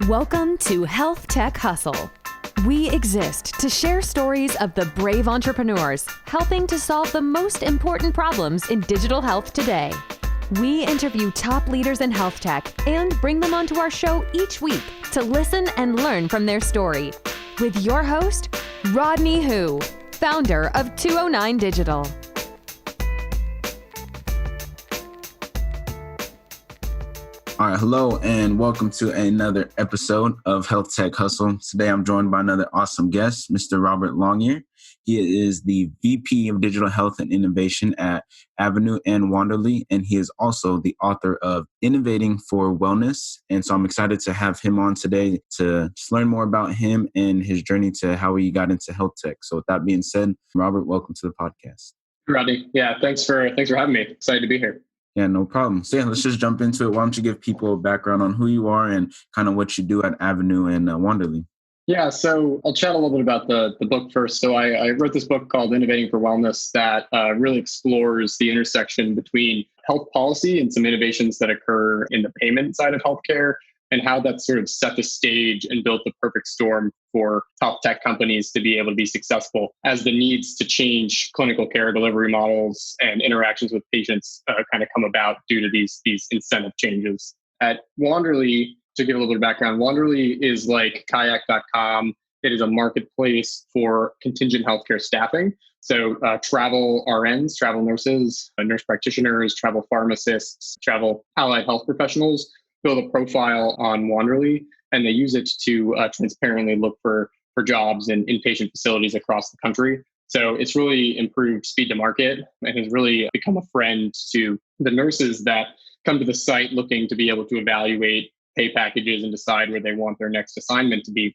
Welcome to HealthTech Hustle. We exist to share stories of the brave entrepreneurs helping to solve the most important problems in digital health today. We interview top leaders in health tech and bring them onto our show each week to listen and learn from their story. With your host, Rodney Hu, founder of 209 Digital. All right, hello, and welcome to another episode of HealthTech Hustle. Today, I'm joined by another awesome guest, Mr. Robert Longyear. He is the VP of Digital Health and Innovation at Avenu and Wanderly, and he is also the author of Innovating for Wellness. And so I'm excited to have him on today to just learn more about him and his journey to how he got into health tech. So with that being said, Robert, welcome to the podcast. Rodney, thanks for having me. Excited to be here. Yeah, no problem. So let's just jump into it. Why don't you give people a background on who you are and kind of what you do at Avenu and Wanderly? Yeah, so I'll chat a little bit about the book first. So I wrote this book called Innovating for Wellness that really explores the intersection between health policy and some innovations that occur in the payment side of healthcare and how that sort of set the stage and built the perfect storm for top tech companies to be able to be successful as the needs to change clinical care delivery models and interactions with patients kind of come about due to these incentive changes. At Wanderly, to give a little bit of background, Wanderly is like kayak.com. It is a marketplace for contingent healthcare staffing. So travel RNs, travel nurses, nurse practitioners, travel pharmacists, travel allied health professionals build a profile on Wanderly, and they use it to transparently look for jobs in inpatient facilities across the country. So it's really improved speed to market and has really become a friend to the nurses that come to the site looking to be able to evaluate pay packages and decide where they want their next assignment to be.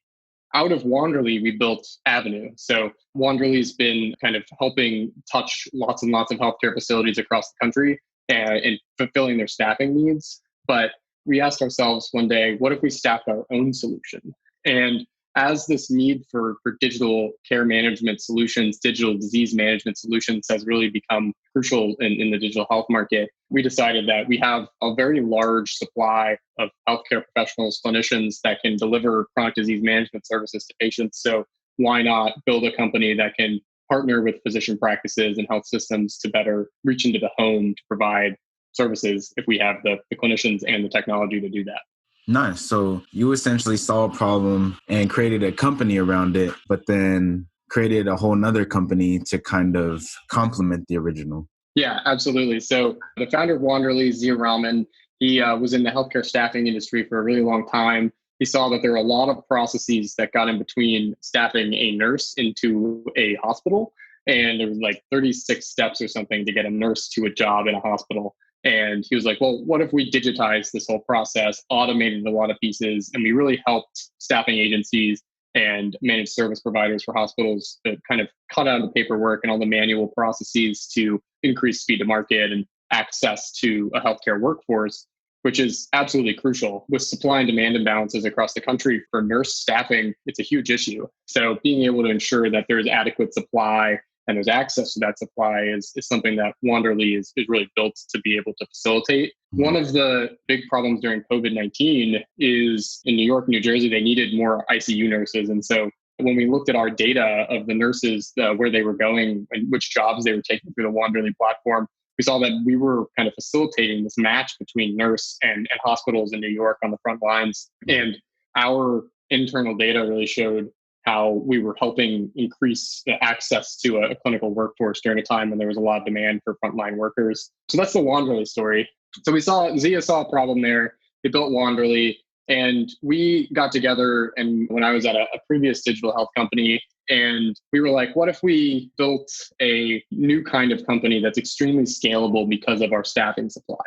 Out of Wanderly, we built Avenu. So Wanderly's been kind of helping touch lots and lots of healthcare facilities across the country and fulfilling their staffing needs. But we asked ourselves one day, what if we staffed our own solution? And as this need for digital care management solutions, digital disease management solutions has really become crucial in the digital health market, we decided that we have a very large supply of healthcare professionals, clinicians that can deliver chronic disease management services to patients. So why not build a company that can partner with physician practices and health systems to better reach into the home to provide services if we have the clinicians and the technology to do that. Nice. So you essentially saw a problem and created a company around it, but then created a whole nother company to kind of complement the original. Yeah, absolutely. So the founder of Wanderly, Zia Rahman, he was in the healthcare staffing industry for a really long time. He saw that there were a lot of processes that got in between staffing a nurse into a hospital. And there was like 36 steps or something to get a nurse to a job in a hospital. And he was like, well, what if we digitized this whole process, automated a lot of pieces, and we really helped staffing agencies and managed service providers for hospitals to kind of cut out the paperwork and all the manual processes to increase speed to market and access to a healthcare workforce, which is absolutely crucial. With supply and demand imbalances across the country for nurse staffing, it's a huge issue. So being able to ensure that there's adequate supply and there's access to that supply is something that Wanderly is really built to be able to facilitate. One of the big problems during COVID-19 is in New York, New Jersey, they needed more ICU nurses. And so when we looked at our data of the nurses, where they were going and which jobs they were taking through the Wanderly platform, we saw that we were kind of facilitating this match between nurse and hospitals in New York on the front lines. And our internal data really showed how we were helping increase the access to a clinical workforce during a time when there was a lot of demand for frontline workers. So that's the Wanderly story. So Zia saw a problem there. They built Wanderly, and we got together. And when I was at a previous digital health company, and we were like, what if we built a new kind of company that's extremely scalable because of our staffing supply?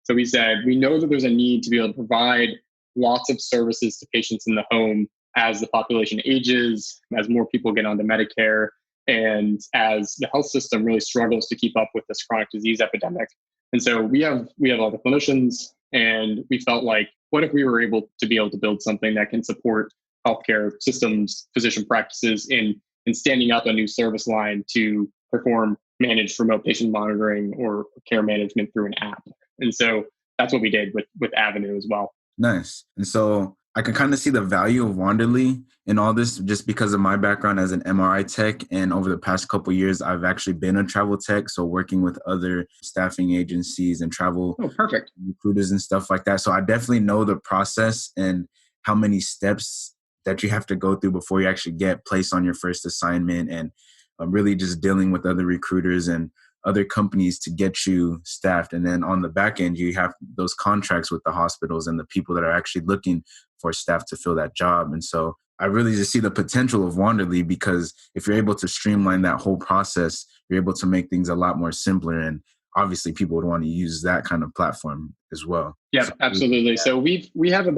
So we said, we know that there's a need to be able to provide lots of services to patients in the home as the population ages, as more people get onto Medicare, and as the health system really struggles to keep up with this chronic disease epidemic. And so we have all the clinicians, and we felt like, what if we were able to build something that can support healthcare systems, physician practices in standing up a new service line to perform managed remote patient monitoring or care management through an app. And so that's what we did with Avenu as well. Nice. And so I can kind of see the value of Wanderly in all this just because of my background as an MRI tech. And over the past couple of years, I've actually been a travel tech. So working with other staffing agencies and travel Oh, perfect. recruiters and stuff like that. So I definitely know the process and how many steps that you have to go through before you actually get placed on your first assignment, and really just dealing with other recruiters and other companies to get you staffed. And then on the back end, you have those contracts with the hospitals and the people that are actually looking for staff to fill that job. And so I really just see the potential of Wanderly, because if you're able to streamline that whole process, you're able to make things a lot more simpler. And obviously people would want to use that kind of platform as well. Yeah, So, absolutely. So we have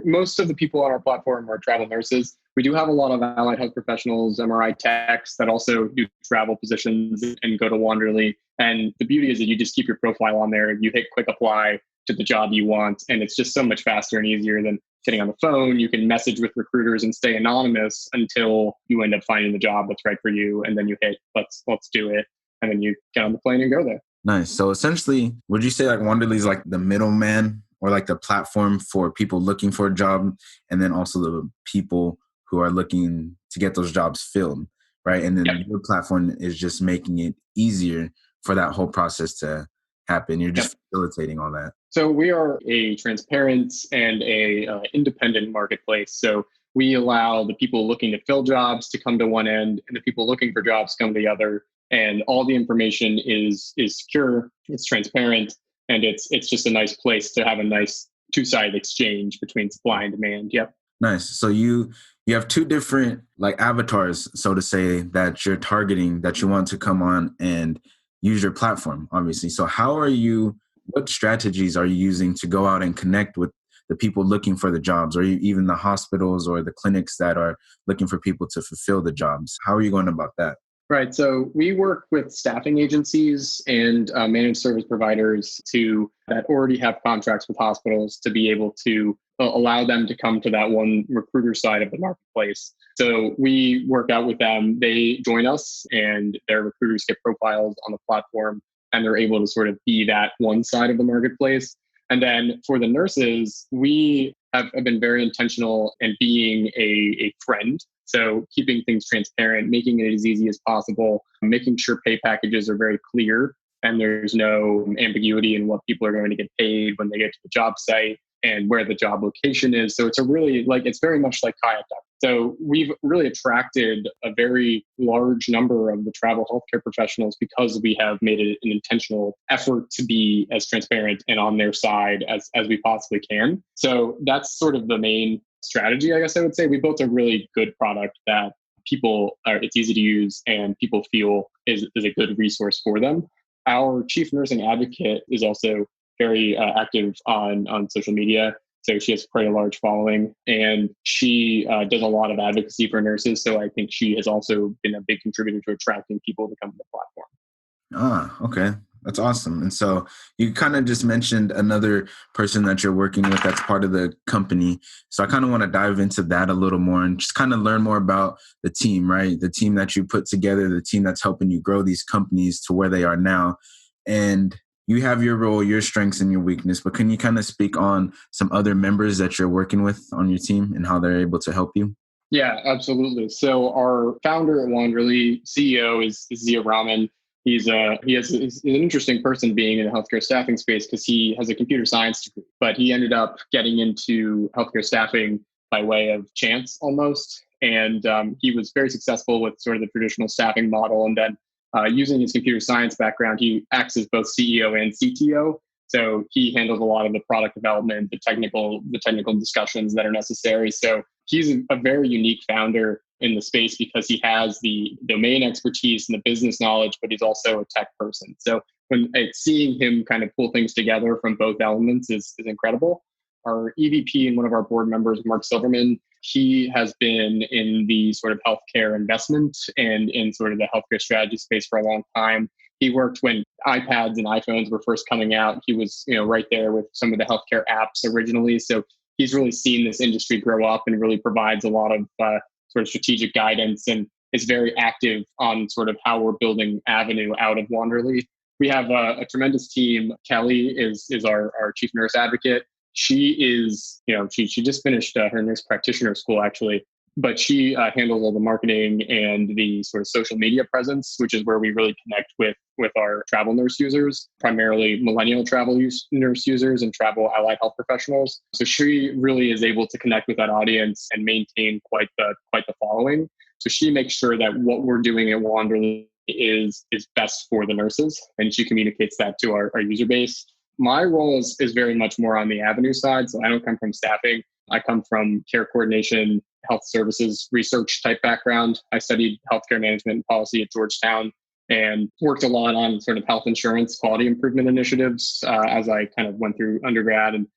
most of the people on our platform are travel nurses. We do have a lot of allied health professionals, MRI techs that also do travel positions and go to Wanderly. And the beauty is that you just keep your profile on there. You hit quick apply to the job you want, and it's just so much faster and easier than getting on the phone. You can message with recruiters and stay anonymous until you end up finding the job that's right for you, and then you hit let's do it, and then you get on the plane and go there. nice. So essentially, would you say like Wanderly is like the middleman or like the platform for people looking for a job, and then also the people who are looking to get those jobs filled, right? And then Yep. your platform is just making it easier for that whole process to happen. You're just facilitating all that. So we are a transparent and a independent marketplace. So we allow the people looking to fill jobs to come to one end, and the people looking for jobs come to the other. And all the information is secure, it's transparent, and it's just a nice place to have a nice two-sided exchange between supply and demand. Yep. Nice. So you have two different like avatars, so to say, that you're targeting, that you want to come on and use your platform, obviously. So what strategies are you using to go out and connect with the people looking for the jobs, or even the hospitals or the clinics that are looking for people to fulfill the jobs? How are you going about that? Right. So we work with staffing agencies and managed service providers that already have contracts with hospitals to be able to allow them to come to that one recruiter side of the marketplace. So we work out with them. They join us, and their recruiters get profiles on the platform, and they're able to sort of be that one side of the marketplace. And then for the nurses, we have been very intentional in being a friend. So keeping things transparent, making it as easy as possible, making sure pay packages are very clear and there's no ambiguity in what people are going to get paid when they get to the job site and where the job location is. So it's it's very much like kayak. So we've really attracted a very large number of the travel healthcare professionals because we have made it an intentional effort to be as transparent and on their side as we possibly can. So that's sort of the main strategy, I guess I would say. We built a really good product that it's easy to use and people feel is a good resource for them. Our chief nursing advocate is also very active on social media. So she has quite a large following, and she does a lot of advocacy for nurses. So I think she has also been a big contributor to attracting people to come to the platform. Okay. That's awesome. And so you kind of just mentioned another person that you're working with that's part of the company. So I kind of want to dive into that a little more and just kind of learn more about the team, right? The team that you put together, the team that's helping you grow these companies to where they are now. And you have your role, your strengths and your weakness, but can you kind of speak on some other members that you're working with on your team and how they're able to help you? Yeah, absolutely. So our founder at Wanderly, CEO is Zia Rahman. He's an interesting person being in the healthcare staffing space because he has a computer science degree, but he ended up getting into healthcare staffing by way of chance almost. And he was very successful with sort of the traditional staffing model. And then using his computer science background, he acts as both CEO and CTO. So he handles a lot of the product development, the technical discussions that are necessary. So he's a very unique founder in the space because he has the domain expertise and the business knowledge, but he's also a tech person. So when seeing him kind of pull things together from both elements is incredible. Our EVP and one of our board members, Mark Silverman, he has been in the sort of healthcare investment and in sort of the healthcare strategy space for a long time. He worked when iPads and iPhones were first coming out. He was, right there with some of the healthcare apps originally. So he's really seen this industry grow up and really provides a lot of sort of strategic guidance and is very active on sort of how we're building Avenu out of Wanderly. We have a tremendous team. Kelly is our chief nurse advocate. she is, she just finished her nurse practitioner school actually, but she handles all the marketing and the sort of social media presence, which is where we really connect with our travel nurse users, primarily millennial nurse users and travel allied health professionals. So she really is able to connect with that audience and maintain quite the following. So she makes sure that what we're doing at Wanderly is best for the nurses, and she communicates that to our user base. My role is very much more on the Avenu side. So I don't come from staffing. I come from care coordination, health services, research type background. I studied healthcare management and policy at Georgetown and worked a lot on sort of health insurance quality improvement initiatives as I kind of went through undergrad and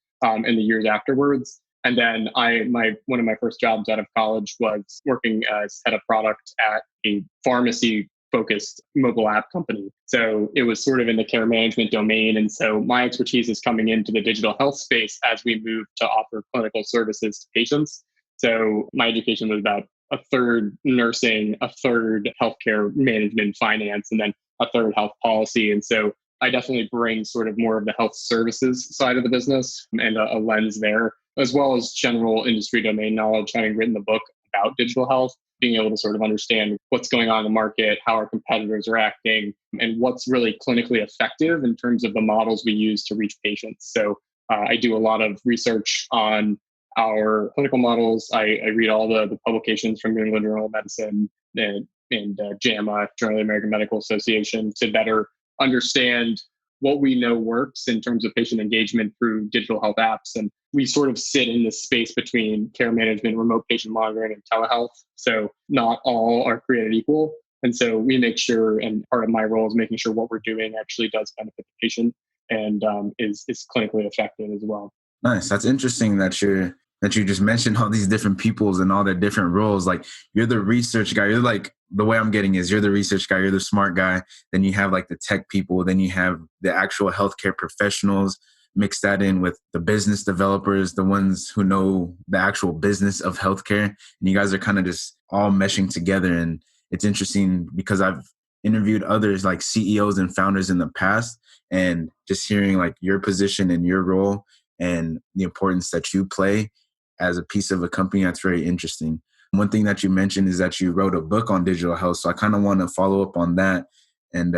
in the years afterwards. And then one of my first jobs out of college was working as head of product at a pharmacy focused mobile app company. So it was sort of in the care management domain. And so my expertise is coming into the digital health space as we move to offer clinical services to patients. So my education was about a third nursing, a third healthcare management, finance, and then a third health policy. And so I definitely bring sort of more of the health services side of the business and a lens there, as well as general industry domain knowledge, having written the book about digital health, being able to sort of understand what's going on in the market, how our competitors are acting, and what's really clinically effective in terms of the models we use to reach patients. So I do a lot of research on our clinical models. I read all the publications from New England Journal of Medicine and JAMA, Journal of the American Medical Association, to better understand what we know works in terms of patient engagement through digital health apps. And we sort of sit in this space between care management, remote patient monitoring, and telehealth. So not all are created equal. And so we make sure, and part of my role is making sure what we're doing actually does benefit the patient and is clinically effective as well. Nice. That's interesting that you just mentioned all these different peoples and all their different roles. Like you're the research guy. You're like, the way I'm getting is you're the research guy, you're the smart guy. Then you have like the tech people. Then you have the actual healthcare professionals. Mix that in with the business developers, the ones who know the actual business of healthcare. And you guys are kind of just all meshing together. And it's interesting because I've interviewed others like CEOs and founders in the past, and just hearing like your position and your role and the importance that you play as a piece of a company. That's very interesting. One thing that you mentioned is that you wrote a book on digital health. So I kind of want to follow up on that and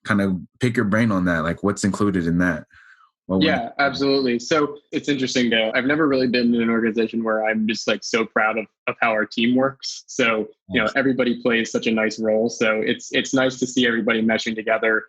kind of pick your brain on that. Like what's included in that? Yeah, absolutely. So it's interesting though. I've never really been in an organization where I'm just like so proud of how our team works. So, everybody plays such a nice role. So it's nice to see everybody meshing together.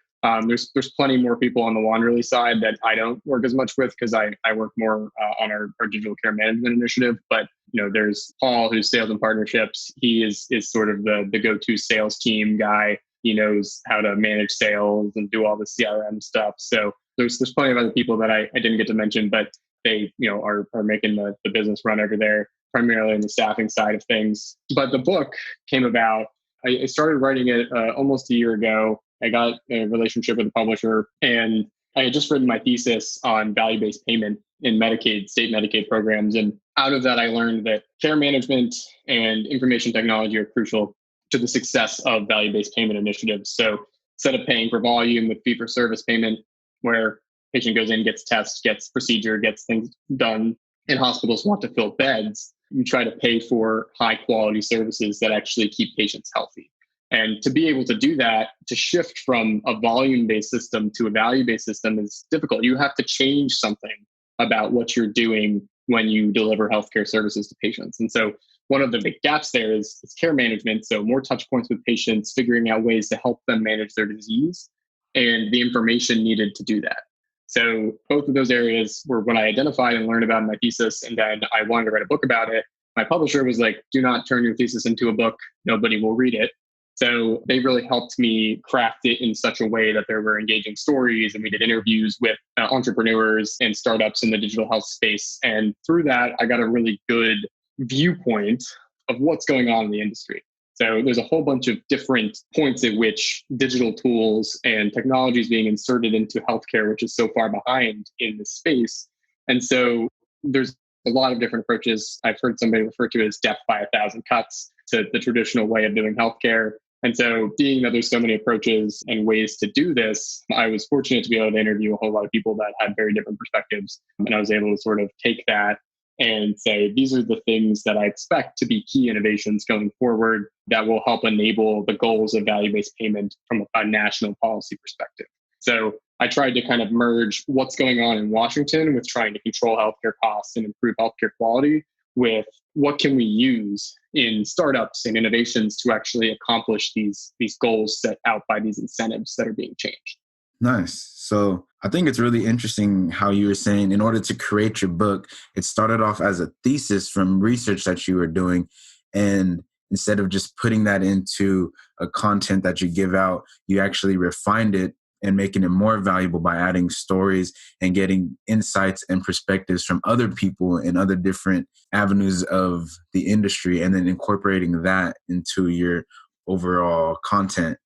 There's plenty more people on the Wanderly side that I don't work as much with because I work more on our digital care management initiative. But there's Paul, who's sales and partnerships. He is sort of the go-to sales team guy. He knows how to manage sales and do all the CRM stuff. So there's plenty of other people that I didn't get to mention, but they are making the business run over there, primarily in the staffing side of things. But the book came about. I started writing it almost a year ago. I got a relationship with a publisher, and I had just written my thesis on value-based payment in Medicaid, state Medicaid programs. And out of that, I learned that care management and information technology are crucial to the success of value-based payment initiatives. So instead of paying for volume with fee-for-service payment, where patient goes in, gets tests, gets procedure, gets things done, and hospitals want to fill beds, you try to pay for high-quality services that actually keep patients healthy. And to be able to do that, to shift from a volume-based system to a value-based system is difficult. You have to change something about what you're doing when you deliver healthcare services to patients. And so one of the big gaps there is care management. So more touch points with patients, figuring out ways to help them manage their disease and the information needed to do that. So both of those areas were what I identified and learned about in my thesis. And then I wanted to write a book about it. My publisher was like, do not turn your thesis into a book. Nobody will read it. So they really helped me craft it in such a way that there were engaging stories, and we did interviews with entrepreneurs and startups in the digital health space. And through that, I got a really good viewpoint of what's going on in the industry. So there's a whole bunch of different points at which digital tools and technologies being inserted into healthcare, which is so far behind in this space. And so there's a lot of different approaches. I've heard somebody refer to it as death by 1,000 cuts to the traditional way of doing healthcare. And so being that there's so many approaches and ways to do this, I was fortunate to be able to interview a whole lot of people that had very different perspectives. And I was able to sort of take that and say, these are the things that I expect to be key innovations going forward that will help enable the goals of value-based payment from a national policy perspective. So I tried to kind of merge what's going on in Washington with trying to control healthcare costs and improve healthcare quality with what can we use in startups and innovations to actually accomplish these goals set out by these incentives that are being changed. Nice. So I think it's really interesting how you were saying in order to create your book, it started off as a thesis from research that you were doing. And instead of just putting that into a content that you give out, you actually refined it and making it more valuable by adding stories and getting insights and perspectives from other people in other different avenues of the industry, and then incorporating that into your overall content.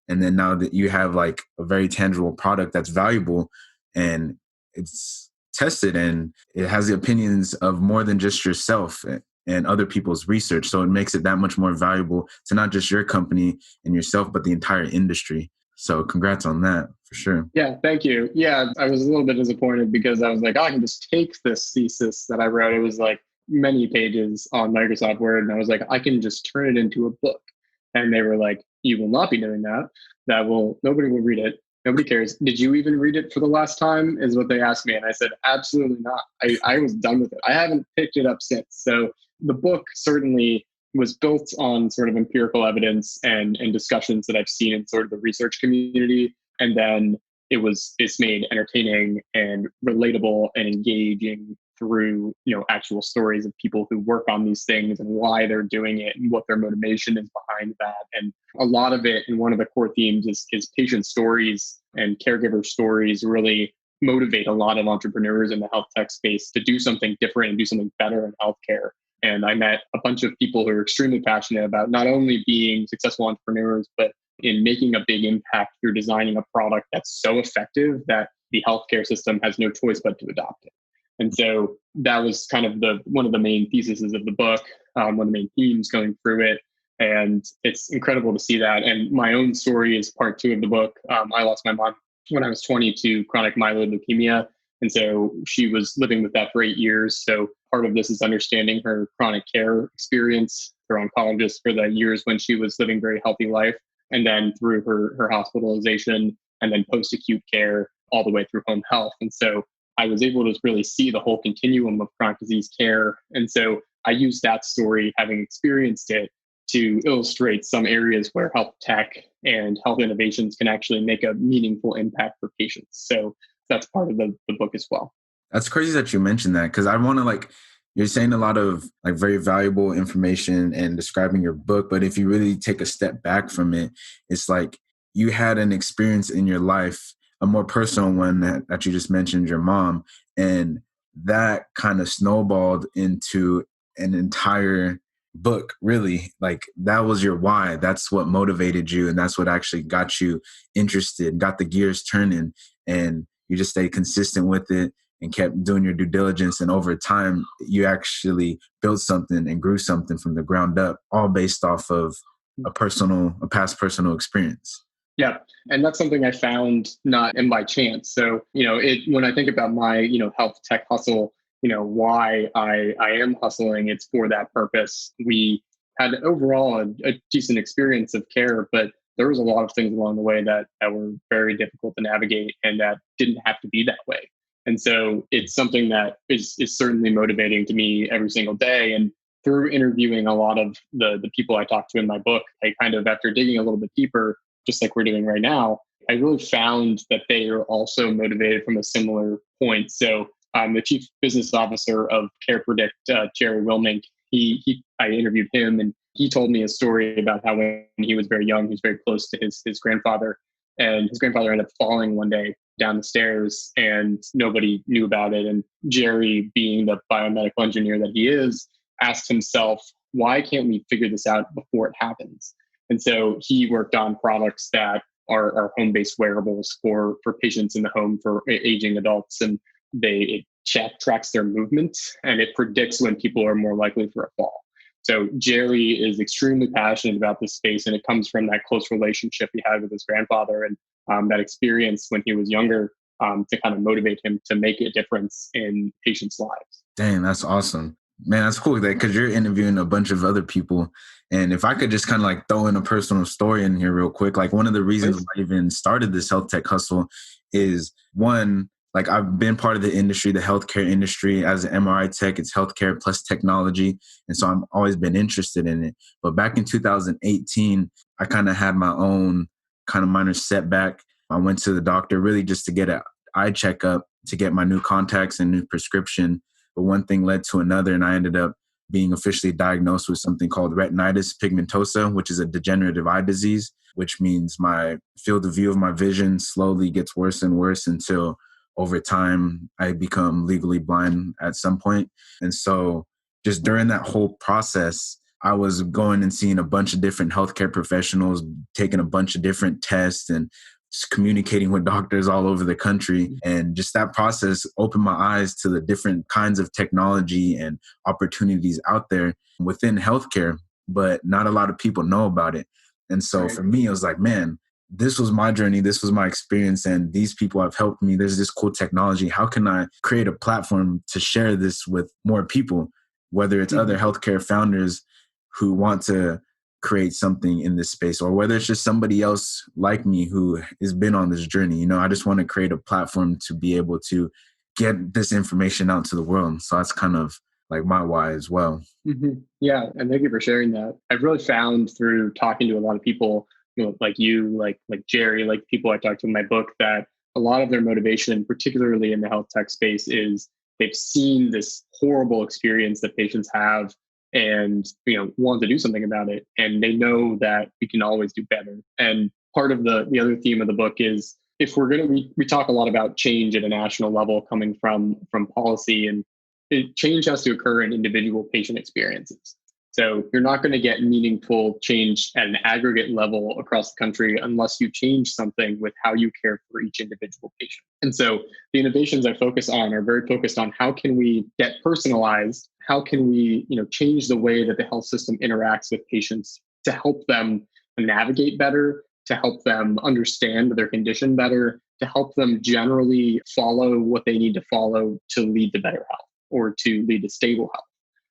And then now that you have like a very tangible product that's valuable and it's tested and it has the opinions of more than just yourself and other people's research. So it makes it that much more valuable to not just your company and yourself, but the entire industry. So congrats on that for sure. Yeah, thank you. Yeah, I was a little bit disappointed because I was like, oh, I can just take this thesis that I wrote. It was like many pages on Microsoft Word. And I was like, I can just turn it into a book. And they were like, you will not be doing that. Nobody will read it. Nobody cares. Did you even read it for the last time? Is what they asked me. And I said, absolutely not. I was done with it. I haven't picked it up since. So the book certainly was built on sort of empirical evidence and discussions that I've seen in sort of the research community. And then it's made entertaining and relatable and engaging through, actual stories of people who work on these things and why they're doing it and what their motivation is behind that. And a lot of it, and one of the core themes is patient stories and caregiver stories really motivate a lot of entrepreneurs in the health tech space to do something different and do something better in healthcare. And I met a bunch of people who are extremely passionate about not only being successful entrepreneurs, but in making a big impact through designing a product that's so effective that the healthcare system has no choice but to adopt it. And so that was kind of one of the main theses of the book, one of the main themes going through it. And it's incredible to see that. And my own story is part 2 of the book. I lost my mom when I was 20 to chronic myeloid leukemia. And so she was living with that for 8 years. So part of this is understanding her chronic care experience, her oncologist for the years when she was living a very healthy life, and then through her hospitalization, and then post-acute care all the way through home health. And so I was able to really see the whole continuum of chronic disease care. And so I used that story, having experienced it, to illustrate some areas where health tech and health innovations can actually make a meaningful impact for patients. So that's part of the book as well. That's crazy that you mentioned that, because I want to you're saying a lot of very valuable information and describing your book. But if you really take a step back from it, it's like you had an experience in your life, a more personal one that you just mentioned, your mom. And that kind of snowballed into an entire book, really. That was your why. That's what motivated you. And that's what actually got you interested, got the gears turning. And you just stayed consistent with it and kept doing your due diligence. And over time, you actually built something and grew something from the ground up, all based off of a past personal experience. Yeah. And that's something I found not in by chance. So, when I think about my, health tech hustle, why I am hustling, it's for that purpose. We had overall a decent experience of care, but there was a lot of things along the way that were very difficult to navigate and that didn't have to be that way. And so it's something that is certainly motivating to me every single day. And through interviewing a lot of the people I talked to in my book, I kind of, after digging a little bit deeper, just like we're doing right now, I really found that they are also motivated from a similar point. So the chief business officer of CarePredict, Jerry Wilmink, I interviewed him, and he told me a story about how when he was very young, he was very close to his grandfather, and his grandfather ended up falling one day down the stairs and nobody knew about it. And Jerry, being the biomedical engineer that he is, asked himself, why can't we figure this out before it happens? And so he worked on products that are home-based wearables for patients in the home, for aging adults. And it tracks their movement, and it predicts when people are more likely for a fall. So Jerry is extremely passionate about this space, and it comes from that close relationship he had with his grandfather and that experience when he was younger to kind of motivate him to make a difference in patients' lives. Dang, that's awesome. Man, that's cool because you're interviewing a bunch of other people. And if I could just kind of like throw in a personal story in here real quick, like one of the reasons why I even started this health tech hustle is one, like I've been part of the industry, the healthcare industry as an MRI tech, it's healthcare plus technology. And so I've always been interested in it. But back in 2018, I kind of had my own kind of minor setback. I went to the doctor really just to get an eye checkup, to get my new contacts and new prescription. But one thing led to another, and I ended up being officially diagnosed with something called retinitis pigmentosa, which is a degenerative eye disease, which means my field of view of my vision slowly gets worse and worse until over time I become legally blind at some point. And so just during that whole process, I was going and seeing a bunch of different healthcare professionals, taking a bunch of different tests and just communicating with doctors all over the country. And just that process opened my eyes to the different kinds of technology and opportunities out there within healthcare, but not a lot of people know about it. And so for me, it was like, man, this was my journey. This was my experience. And these people have helped me. There's this cool technology. How can I create a platform to share this with more people, whether it's other healthcare founders who want to create something in this space, or whether it's just somebody else like me who has been on this journey. You know, I just want to create a platform to be able to get this information out to the world. So that's kind of like my why as well. Yeah. And thank you for sharing that. I've really found through talking to a lot of people, like you, like Jerry, like people I talked to in my book, that a lot of their motivation, particularly in the health tech space, is they've seen this horrible experience that patients have and want to do something about it, and they know that we can always do better. And part of the other theme of the book is, if we're going to we talk a lot about change at a national level coming from policy, and change has to occur in individual patient experiences. So you're not going to get meaningful change at an aggregate level across the country unless you change something with how you care for each individual patient. And so the innovations I focus on are very focused on how can we get personalized, how can we change the way that the health system interacts with patients to help them navigate better, to help them understand their condition better, to help them generally follow what they need to follow to lead to better health or to lead to stable health.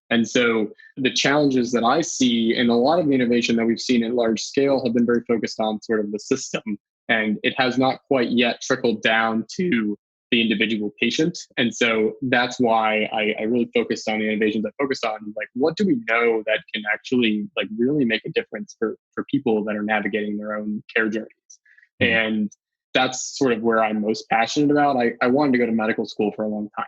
And so the challenges that I see and a lot of the innovation that we've seen at large scale have been very focused on sort of the system. And it has not quite yet trickled down to the individual patient. And so that's why I really focused on the innovations I focused on, like, what do we know that can actually like really make a difference for people that are navigating their own care journeys? And that's sort of where I'm most passionate about. I wanted to go to medical school for a long time.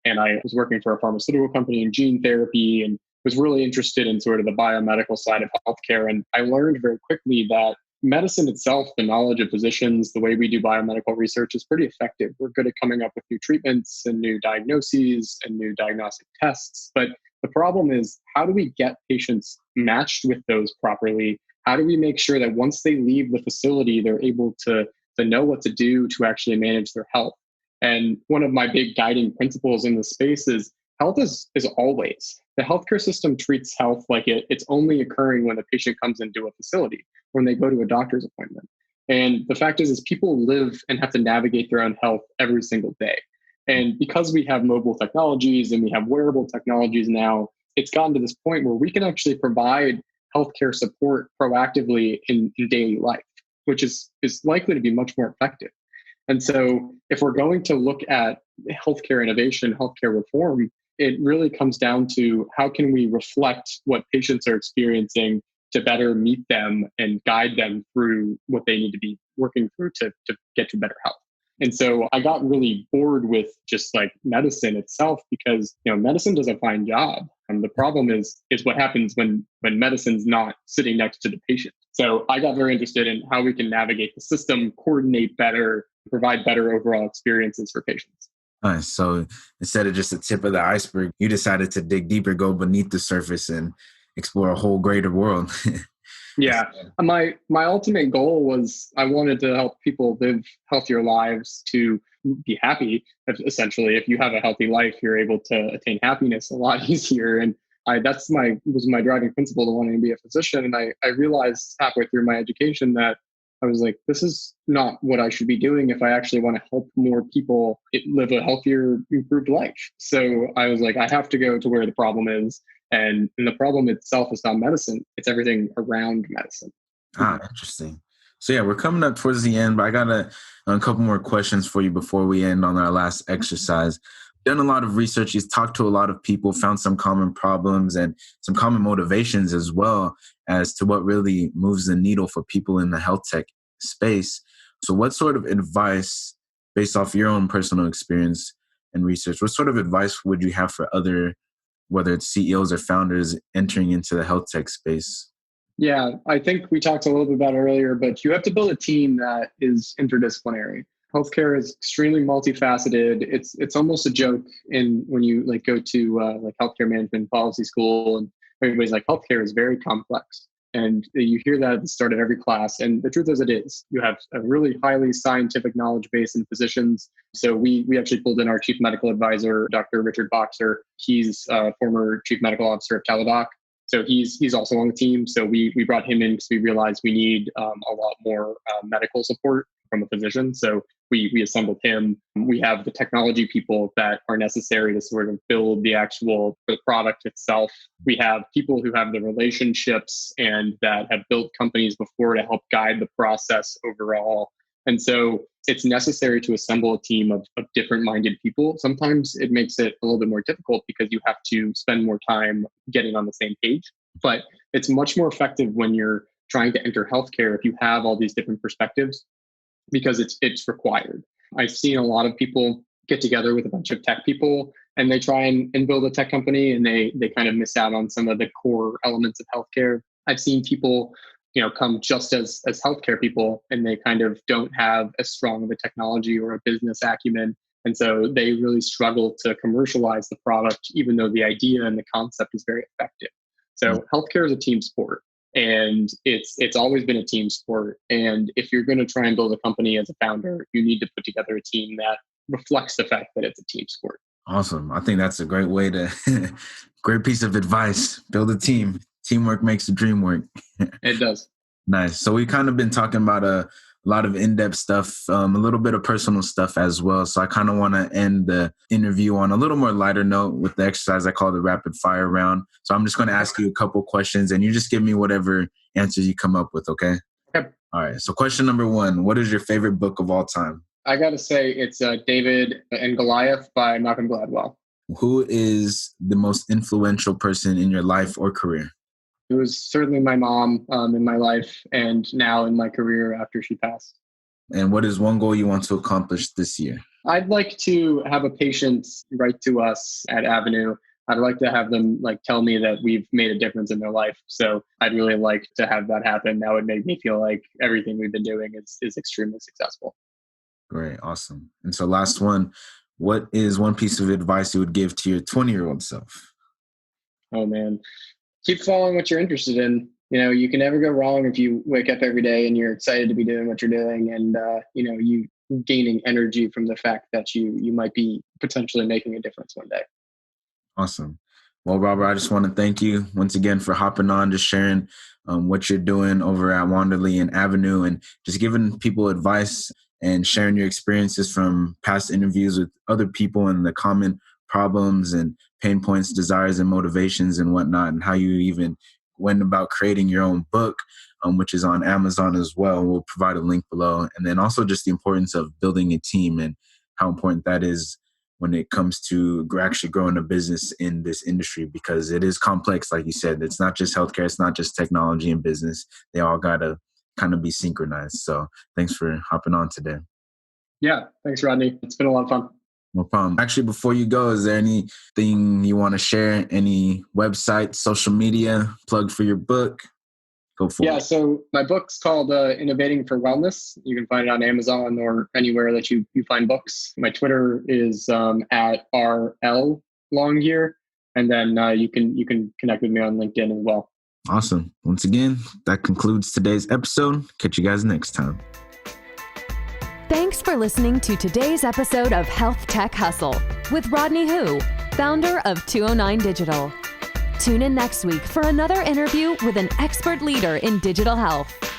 And I was working for a pharmaceutical company in gene therapy and was really interested in sort of the biomedical side of healthcare. And I learned very quickly that medicine itself, the knowledge of physicians, the way we do biomedical research is pretty effective. We're good at coming up with new treatments and new diagnoses and new diagnostic tests. But the problem is, how do we get patients matched with those properly? How do we make sure that once they leave the facility, they're able to know what to do to actually manage their health? And one of my big guiding principles in this space is health is always. The healthcare system treats health like it's only occurring when the patient comes into a facility, when they go to a doctor's appointment. And the fact is people live and have to navigate their own health every single day. And because we have mobile technologies and we have wearable technologies now, it's gotten to this point where we can actually provide healthcare support proactively in daily life, which is likely to be much more effective. And so if we're going to look at healthcare innovation, healthcare reform, it really comes down to how can we reflect what patients are experiencing to better meet them and guide them through what they need to be working through to get to better health. And so I got really bored with just like medicine itself because, medicine does a fine job. And the problem is what happens when medicine's not sitting next to the patient. So I got very interested in how we can navigate the system, coordinate better, provide better overall experiences for patients. Nice. So instead of just the tip of the iceberg, you decided to dig deeper, go beneath the surface and explore a whole greater world. Yeah. My ultimate goal was I wanted to help people live healthier lives, to be happy. Essentially, if you have a healthy life, you're able to attain happiness a lot easier. And was my driving principle to wanting to be a physician. And I realized halfway through my education that I was like, this is not what I should be doing if I actually want to help more people live a healthier, improved life. So I was like, I have to go to where the problem is. And the problem itself is not medicine. It's everything around medicine. Interesting. So yeah, we're coming up towards the end, but I got a couple more questions for you before we end on our last exercise. Done a lot of research. He's talked to a lot of people, found some common problems and some common motivations as well as to what really moves the needle for people in the health tech space. So what sort of advice, based off your own personal experience and research, what sort of advice would you have for other, whether it's CEOs or founders entering into the health tech space? Yeah, I think we talked a little bit about it earlier, but you have to build a team that is interdisciplinary. Healthcare is extremely multifaceted. It's almost a joke when you go to healthcare management policy school, and everybody's like, healthcare is very complex. And you hear that at the start of every class. And the truth is it is. You have a really highly scientific knowledge base in physicians. So we actually pulled in our chief medical advisor, Dr. Richard Boxer. He's a former chief medical officer of Teladoc. So he's also on the team. So we brought him in because we realized we need a lot more medical support from a physician. So we assembled him. We have the technology people that are necessary to sort of build the product itself. We have people who have the relationships and that have built companies before to help guide the process overall. And so it's necessary to assemble a team of different minded people. Sometimes it makes it a little bit more difficult because you have to spend more time getting on the same page. But it's much more effective when you're trying to enter healthcare if you have all these different perspectives, because it's required. I've seen a lot of people get together with a bunch of tech people and they try and build a tech company, and they kind of miss out on some of the core elements of healthcare. I've seen people come just as healthcare people, and they kind of don't have as strong of a technology or a business acumen. And so they really struggle to commercialize the product, even though the idea and the concept is very effective. So healthcare is a team sport, and it's always been a team sport. And if you're going to try and build a company as a founder, you need to put together a team that reflects the fact that it's a team sport. Awesome. I think that's a great way great piece of advice. Build a team. Teamwork makes the dream work. It does. Nice. So we kind of been talking about a lot of in-depth stuff, a little bit of personal stuff as well. So I kind of want to end the interview on a little more lighter note with the exercise I call the rapid fire round. So I'm just going to ask you a couple questions and you just give me whatever answers you come up with, okay? Yep. All right. So question number 1, what is your favorite book of all time? I got to say it's David and Goliath by Malcolm Gladwell. Who is the most influential person in your life or career? It was certainly my mom in my life and now in my career after she passed. And what is one goal you want to accomplish this year? I'd like to have a patient write to us at Avenu. I'd like to have them tell me that we've made a difference in their life. So I'd really like to have that happen. That would make me feel like everything we've been doing is extremely successful. Great. Awesome. And so last one, what is one piece of advice you would give to your 20-year-old self? Oh, man. Keep following what you're interested in. You can never go wrong if you wake up every day and you're excited to be doing what you're doing, and you gaining energy from the fact that you might be potentially making a difference one day. Awesome. Well, Robert, I just want to thank you once again for hopping on, just sharing what you're doing over at Wanderly and Avenu, and just giving people advice and sharing your experiences from past interviews with other people and the common problems and pain points, desires and motivations and whatnot, and how you even went about creating your own book, which is on Amazon as well. We'll provide a link below. And then also just the importance of building a team and how important that is when it comes to actually growing a business in this industry, because it is complex. Like you said, it's not just healthcare. It's not just technology and business. They all got to kind of be synchronized. So thanks for hopping on today. Yeah. Thanks, Rodney. It's been a lot of fun. No problem. Actually, before you go, is there anything you want to share? Any website, social media, plug for your book? Go for it. Yeah, so my book's called Innovating for Wellness. You can find it on Amazon or anywhere that you find books. My Twitter is at RL Longyear. And then you can connect with me on LinkedIn as well. Awesome. Once again, that concludes today's episode. Catch you guys next time. Thanks for listening to today's episode of HealthTech Hustle with Rodney Hu, founder of 209 Digital. Tune in next week for another interview with an expert leader in digital health.